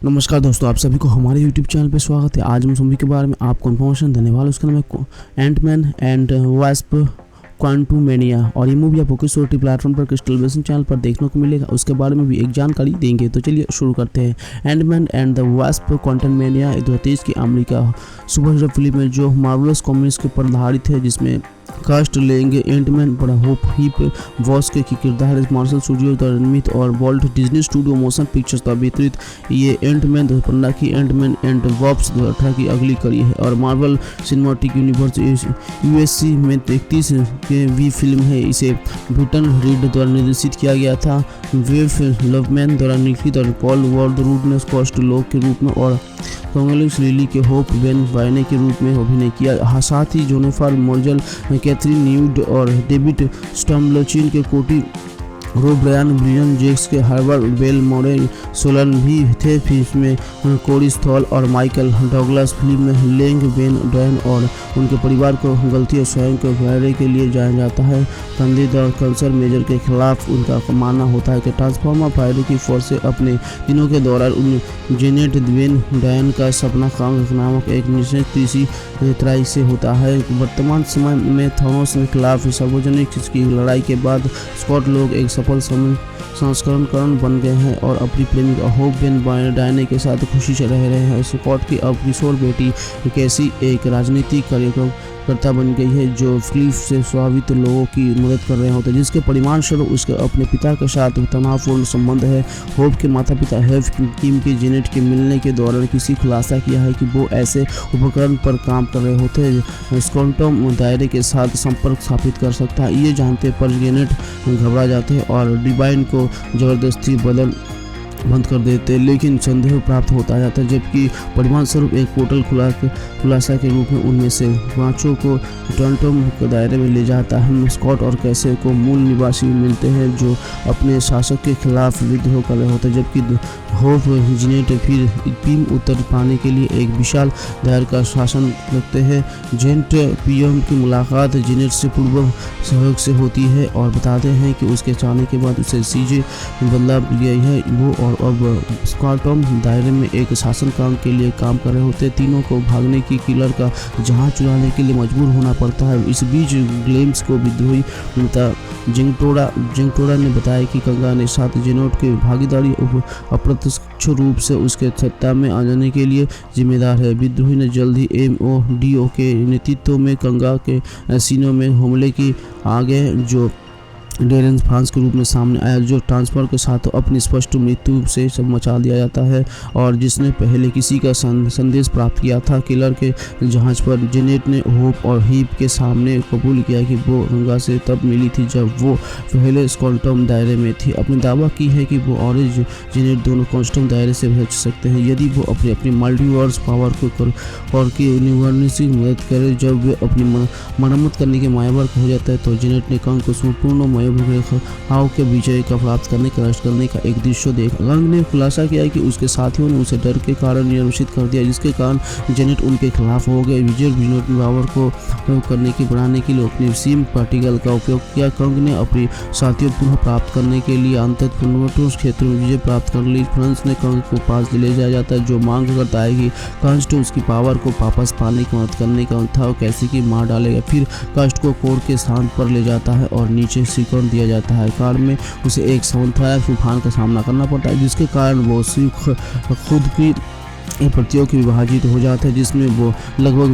नमस्कार दोस्तों, आप सभी को हमारे यूट्यूब चैनल पे स्वागत है। आज हम मूवी के बारे में आपको इन्फॉर्मेशन देने वाले, उसका नाम है एंटमैन एंड वास्प क्वांटुमेनिया और ये मूवी आपको किस OTT प्लेटफॉर्म पर, किस टेलीविजन चैनल पर देखने को मिलेगा, उसके बारे में भी एक जानकारी देंगे। तो चलिए शुरू करते हैं। Ant-Man and the wasp Quantumania 2023 की अमेरिका सुपर हीरो फिल्म है जो मार्वलस कॉमिक्स के पर आधारित है, जिसमें कास्ट लेंगे एंटमैन बड़ा होप हीप वॉस के किरदार मार्शल स्टूडियो द्वारा निर्मित और Walt Disney studio motion pictures द्वारा वितरित। ये एंटमैन 2015 की एंटमैन एंड वॉप्स 2018 की अगली कड़ी है और मार्वल सिनेमैटिक यूनिवर्स USC में 33 के भी फिल्म है। इसे ब्रिटन रीड द्वारा निर्देशित किया गया था। वेव लवमैन द्वारा लिखित और पॉल वॉल्ड रूड ने कॉस्ट लोग के रूप में और कांग्रेस लिली के होप बेन वाइने के रूप में अभिनय किया। साथ ही जोनेफर मोर्जल, कैथरीन न्यूड और डेविड स्टम्बलचिन के कोटी रो ब्रायन ब्रियन जेक्स के हार्बर बेल मोरे सोलन भी थे। फिल्म में कोरी स्थॉल और माइकल डगलस। फिल्म में लेंग बेन डॉयन और उनके परिवार को गलती स्वयं को वायरे के लिए जाया जाता है। कंधे और कैंसर मेजर के खिलाफ उनका मानना होता है कि ट्रांसफॉर्मर फायरे की फोर्स से अपने दिनों के दौरान उन जेनेट बेन डॉयन का सपना कांग नामक एक निश्चित तीसरी तराई से होता है। वर्तमान समय में थानोस के खिलाफ सार्वजनिक की लड़ाई के बाद स्कॉट लोग एक सफल संस्करण बन गए हैं और अपनी प्रेमिका होप बेन डायने के साथ खुशी से रह रहे हैं। स्कॉट की अब किशोर बेटी कैसी एक राजनीतिक कार्यकर्ता बन गई है जो फिलिप से स्वाभित लोगों की मदद कर रहे होते हैं, जिसके परिणाम स्वरूप उसके अपने पिता के साथ तनावपूर्ण संबंध है। होप के माता पिता हैव किम के जेनेट के मिलने के दौरान किसी खुलासा किया है कि वो ऐसे उपकरण पर काम कर रहे होते हैं क्वांटम दायरे के साथ संपर्क स्थापित कर सकता है। ये जानते पर जेनेट घबरा जाते हैं और डिवाइन को जबरदस्ती बंद कर देते, लेकिन संदेह प्राप्त होता जाता है, जबकि परिणाम स्वरूप एक पोर्टल खुलासा के रूप में उनमें से 5 को क्वांटम के दायरे में ले जाता है। स्कॉट और कैसे को मूल निवासी मिलते हैं जो अपने शासक के खिलाफ विद्रोह कर रहे होते हैं, जबकि होप जेनेट फिर पीम उत्तर पाने के लिए एक विशाल दायरे का शासन रखते हैं। जेनेट पीएम की मुलाकात जेनेट से पूर्व सहयोग से होती है और बताते हैं कि उसके जाने के बाद उसे सीजे बदला गया है। वो और अब क्वांटम दायरे में एक शासन काम के लिए काम कर रहे होते हैं। तीनों को भागने की किलर का जहाज चुराने के लिए मजबूर होना पड़ता है। इस बीच ग्लेम्स को विद्रोही नेता जिंगटोरा ने बताया कि कंगा ने साथ जेनेट की भागीदारी अप्रत्यक्ष रूप से उसके सत्ता में आ जाने के लिए जिम्मेदार है। विद्रोही ने जल्द ही MODO के नेतृत्व में कंगा के सीनों में हमले की आगे जो डेरेंस फ्रांस के रूप में सामने आया, जो ट्रांसफर के साथ अपनी स्पष्ट मृत्यु से सब मचा दिया जाता है और जिसने पहले किसी का संदेश प्राप्त किया था। किलर के जहाज पर जेनेट ने होप और हीप के सामने कबूल किया कि वो गंगा से तब मिली थी जब वो पहले क्वांटम दायरे में थी। अपनी दावा की है कि वो और जेनेट दोनों क्वांटम दायरे से बच सकते हैं यदि वो अपनी मल्टीवर्स पावर को और की यूनिवर्स की मदद करे। जब वे अपनी मरम्मत करने के मायावर हो जाता है तो जेनेट ने कंग को संपूर्ण हाव के विजय का प्राप्त करने का नष्ट करने का एक दृश्य देख गंग ने खुलासा किया कि उसके साथियों ने उसे डर के कारण निरंकुश कर दिया, जिसके कारण जेनेट उनके खिलाफ हो गए। विजय जेनेट पावर को प्रयोग करने की बढ़ाने के लिए अपनी सिम पार्टिकल का उपयोग किया। कंग ने अपनी साथियों पुनः प्राप्त करने के लिए अंततः क्षेत्र में विजय प्राप्त कर ली। फ्रांस ने कंग को पास ले जाया जाता है जो मांग करता है कि कास्ट उसकी पावर को वापस पाने की मदद करने का था कैसे कि मार डालेगा। फिर कास्ट को कोर के स्थान पर ले जाता है और नीचे दिया जाता है। कार में उसे एक समुद्र तूफान का सामना करना पड़ता है, जिसके कारण वो सिर्फ खुद की प्रतियों की विभाजित हो जाता है, जिसमें वो लगभग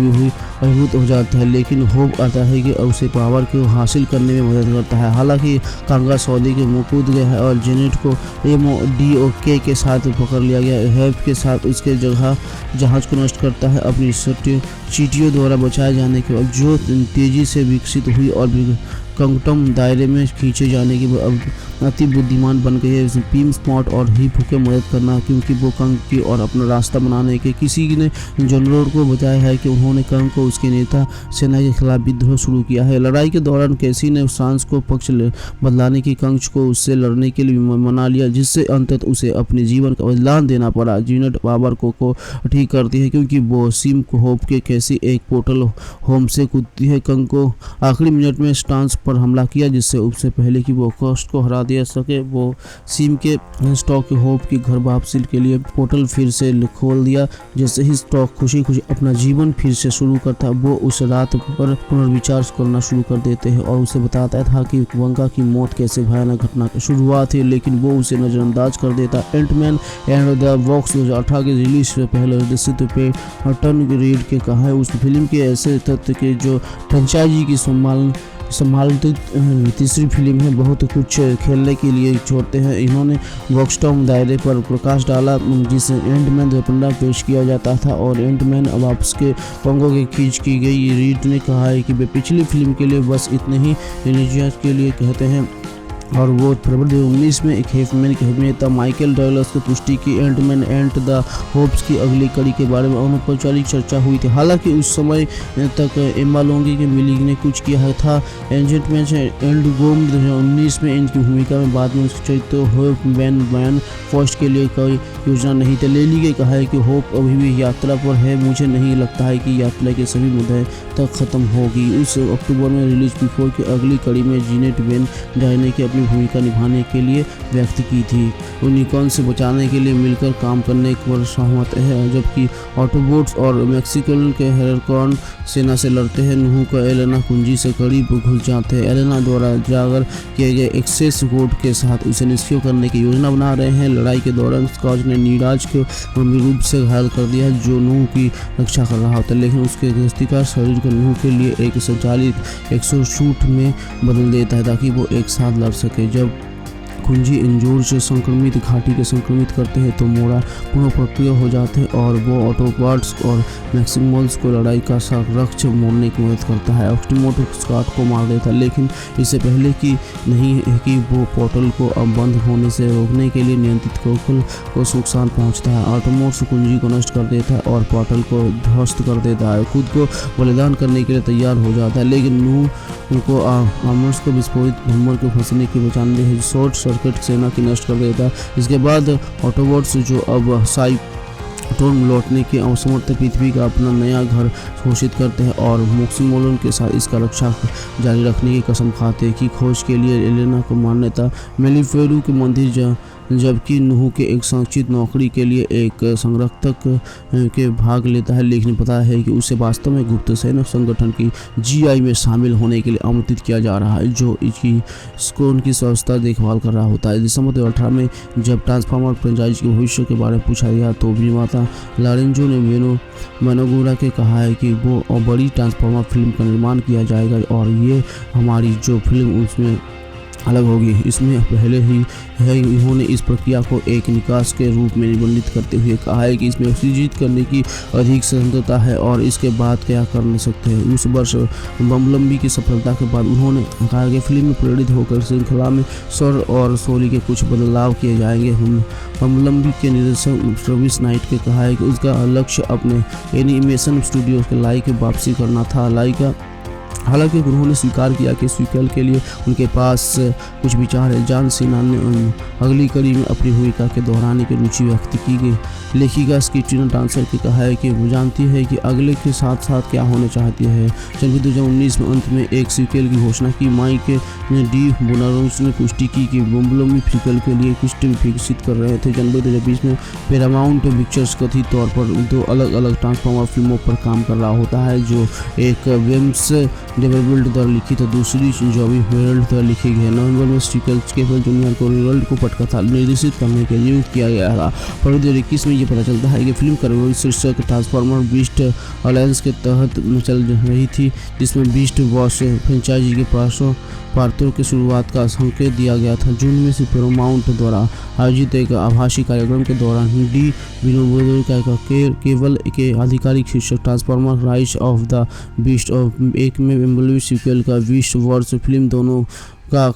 विभूत हो जाता है। लेकिन होप आता है कि उसे पावर को हासिल करने में मदद करता है। हालांकि कांगा सऊदी के मुंह कूद गया है और जेनेट को MODO के साथ पकड़ लिया गया है। हेप के साथ उसके जहाज को नष्ट करता है अपनी चीटियों द्वारा बचाए जाने के बाद, जो तेजी से विकसित हुई और क्वांटम दायरे में खींचे जाने की अति बुद्धिमान बन गई है। पीम स्पॉट और हीप के मदद करना, क्योंकि वो कंग की और अपना रास्ता बनाने के किसी ने जनरल को बताया है कि उन्होंने कंग को उसके नेता सेना के खिलाफ विद्रोह शुरू किया है। लड़ाई के दौरान कैसी ने फ्रांस को पक्ष बदलाने की कंग को उससे लड़ने के लिए मना लिया, जिससे अंततः उसे अपने जीवन का बलिदान देना पड़ा। जेनेट पावर को ठीक करती है क्योंकि वो सिम होप के कैसी एक पोर्टल होम से कूदती है। कंग को आखिरी मिनट में ट्रांसफर पर हमला किया, जिससे उससे पहले कि वो कॉस्ट को हरा दे सके वो सीम के स्टॉक के होप की घर वापसी के लिए पोर्टल फिर से खोल दिया। जैसे ही स्टॉक खुशी खुशी अपना जीवन फिर से शुरू करता, वो उस रात पर पुनर्विचार करना शुरू कर देते हैं और उसे बताता था कि वंगा की मौत कैसे भयानक घटना की शुरुआत है, लेकिन वो उसे नजरअंदाज कर देता। एंटमैन एंड द वॉक्स 2018 के रिलीज से पहले निर्देशित पे टन रीड के कहा है उस फिल्म के ऐसे तथ्य के जो फ्रेंचाइजी की संभालती तीसरी फिल्म है बहुत कुछ खेलने के लिए छोड़ते हैं। इन्होंने वॉक्सटॉम दायरे पर प्रकाश डाला जिसे एंटमैन 2015 पेश किया जाता था और एंटमैन वापस के पंगों की खींच की गई। रीड ने कहा है कि वे पिछली फिल्म के लिए बस इतने ही रिलीजियस के लिए कहते हैं और वो फरवरी 2019 में एक हेफमैन के अभिनेता माइकल डगलस की पुष्टि की एंटमैन एंड द होप्स की अगली कड़ी के बारे में अनौपचारिक चर्चा हुई थी। हालांकि उस समय तक एम्मा लोंगी के मिली ने कुछ किया था। एंटमैन एंड गोम 2019 में इनकी भूमिका में बाद में उसके चरित्र होप बैन फर्स्ट के लिए कोई योजना नहीं थी। लेली ने कहा है कि होप अभी भी यात्रा पर है, मुझे नहीं लगता है कि यात्रा के सभी मुद्दे तक खत्म होगी। उस अक्टूबर में रिलीज बिफोर की अगली कड़ी में जीनेट बेन डायने की भूमिका निभाने के लिए व्यक्त की थी। यूनिकॉर्न से बचाने के लिए मिलकर काम करने पर सहमत है, जबकि ऑटोबोट्स और मैक्सिकन के हेरकॉर्न सेना से लड़ते हैं। नूह का एलेना कुंजी से करीब घुस जाते हैं। एलेना द्वारा जागर किए गए एक्सेस कोड के साथ उसे निष्क्रिय करने की योजना बना रहे हैं। लड़ाई के दौरान स्कॉच ने नीराज को गंभीर रूप से घायल कर दिया जो नूह की रक्षा कर रहा होता है, लेकिन उसके गस्तिका शरीर को नूह के लिए एक संचालित एक्सोसूट में बदल देता है ताकि वो एक साथ लड़ सके। जब कुंजी इंजूर से संक्रमित घाटी के संक्रमित करते हैं तो मोड़ा पुनः प्रक्रिय हो जाते हैं और वो ऑटोपार्ट्स और मैक्सिमल्स को लड़ाई का संरक्ष मोड़ने की मदद करता है। ऑक्सीमोटो स्कॉट को मार देता है, लेकिन इससे पहले कि नहीं है कि वो पोर्टल को अब बंद होने से रोकने के लिए नियंत्रित कोकल को नुकसान पहुंचता है। ऑटोमोट्स कुंजी को नष्ट कर देता है और पोर्टल को ध्वस्त कर देता है। खुद को बलिदान करने के लिए तैयार हो जाता है, लेकिन नूह उनको आर्मर्स को विस्फोटित भ्रमर को फंसने की बचाने है शॉर्ट सर्किट सेना की नष्ट कर देता है। इसके बाद ऑटोबॉट्स जो अब साइटोन लौटने के असमर्थ पृथ्वी का अपना नया घर घोषित करते हैं और मैक्सिमोलन के साथ इसका रक्षा जारी रखने की कसम खाते हैं कि खोज के लिए एलेना को मान्यता मेलिफेरू के मंदिर जबकि नूह के एक संचित नौकरी के लिए एक संरक्षक के भाग लेता है, लेकिन पता है कि उसे वास्तव में गुप्त सेना संगठन की जीआई में शामिल होने के लिए आमंत्रित किया जा रहा है जो इसको उनकी स्वास्थ्य देखभाल कर रहा होता है। दिसंबर 2018 में जब ट्रांसफॉर्मर फ्रेंचाइज के भविष्य के बारे में पूछा गया तो निर्माता लॉरेंजो ने मेनोगुरा के कहा है कि वो बड़ी ट्रांसफॉर्मर फिल्म का निर्माण किया जाएगा और ये हमारी जो फिल्म उसमें अलग होगी। इसमें पहले ही है इन्होंने इस प्रक्रिया को एक निकास के रूप में निबंधित करते हुए कहा है कि इसमें उत्तेजित करने की अधिक स्वतंत्रता है और इसके बाद क्या कर नहीं सकते हैं। उस वर्ष बम्बलम्बी की सफलता के बाद उन्होंने कहा कि फिल्म में प्रेरित होकर श्रृंखला में स्वर और शोली के कुछ बदलाव किए जाएंगे। बम्बलम्बी के निर्देशक ट्रेविस नाइट के कहा है कि उसका लक्ष्य अपने एनिमेशन स्टूडियो के लाइक वापसी करना था। लाइका हालांकि उन्होंने स्वीकार किया कि सीक्वल के लिए उनके पास कुछ विचार है। जॉन सीना ने अगली कड़ी में अपनी भूमिका के दोहराने की रुचि व्यक्त की गई। लेखिका स्कीटिना डांसर की कहा है कि वो जानती है कि अगले के साथ साथ क्या होने चाहती है। जनवरी 2019 में अंत में एक सीक्वल की घोषणा की। माइक डी बोनारोस ने पुष्टि की कि बम्बलम्बी सीक्वल के लिए कुछ विकसित कर रहे थे। जनवरी 2020 में पैरामाउंट पिक्चर्स कथित तौर पर 2 अलग अलग ट्रांसफॉर्मर फिल्मों पर काम कर रहा होता है, जो एक वेम्स डेवलपमेंट द्वारा लिखित है, दूसरी जॉबी हेरल्ड द्वारा लिखी गई है। नवंबर में स्टीकल केवल जूनियर को हेरल्ड को पटकथा निर्देशित करने के लिए किया गया था। फरवरी 2021 में ये पता चलता है कि फिल्म का शीर्षक ट्रांसफॉर्मर बीस्ट अलायंस के तहत चल रही थी, जिसमें बीस्ट वॉश फ्रेंचाइजी के पात्रों की शुरुआत का संकेत दिया गया था। जून में से पैरामाउंट द्वारा आयोजित एक आभासी कार्यक्रम के दौरान डी विनोबोदो का केवल के आधिकारिक शीर्षक transformer rise of the beast और एक में बम्बलबी सीक्वल का 20 वर्ष फिल्म दोनों का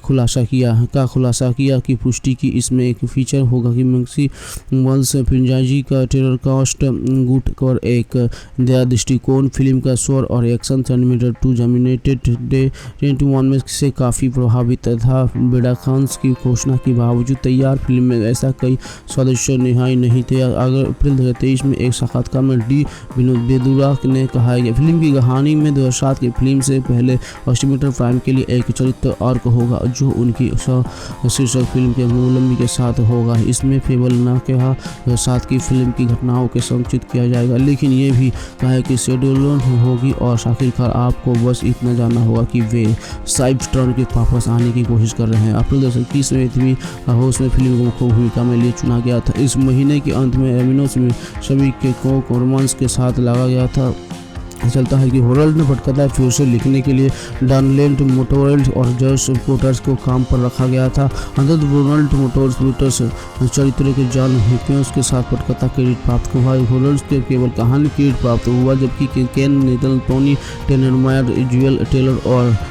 खुलासा किया कि पुष्टि की इसमें एक फीचर होगा कि मैक्सी वंश फ्रेंचाइजी का टेलर कास्ट गुट और एक नया दृष्टिकोण फिल्म का स्वर और एक्शन सेंटीमीटर टू जमिनेटेड डे 21 में से काफ़ी प्रभावित था। बेड़ा खान की घोषणा के बावजूद तैयार फिल्म में ऐसा कई सदस्य निहाई नहीं थे। अगर अप्रैल 2023 में एक साक्षात्कार में डी विनोद बेदुरा ने कहा कि फिल्म की कहानी में 2007 की फिल्म से पहले ऑस्टिमेटर प्राइम के लिए एक चरित्र आर्क होगा जो उनकी शीर्षक फिल्म के मूलम्बी के साथ होगा। इसमें फेबल न कहा 2007 की फिल्म की घटनाओं के संचित किया जाएगा, लेकिन ये भी कहा कि शेड्यूल होगी और आखिरकार आपको बस इतना जानना होगा कि वे साइड टर्न के वापस आने की कोशिश कर रहे हैं। अप्रैल 2021 में इतनी हाउस में फिल्म को मुख्य भूमिका में लिए चुना गया था। इस महीने के अंत में एमिनोस में सभी के को रोमांस के साथ लगा गया था। चलता है कि होरल्ड ने भटकता फिर से लिखने के लिए डॉनल्ड मोटोरेल्ड और जॉश पोटर्स को काम पर रखा गया था। अंततः डोनाल्ड मोटोर्स चरित्र के जॉन हिप्पियंस के साथ पटकथा क्रेडिट प्राप्त हुआ। होरल्ड के केवल कहानी क्रेडिट प्राप्त हुआ, जबकि केन नेथन टोनी टेलरमायर जुएल टेलर और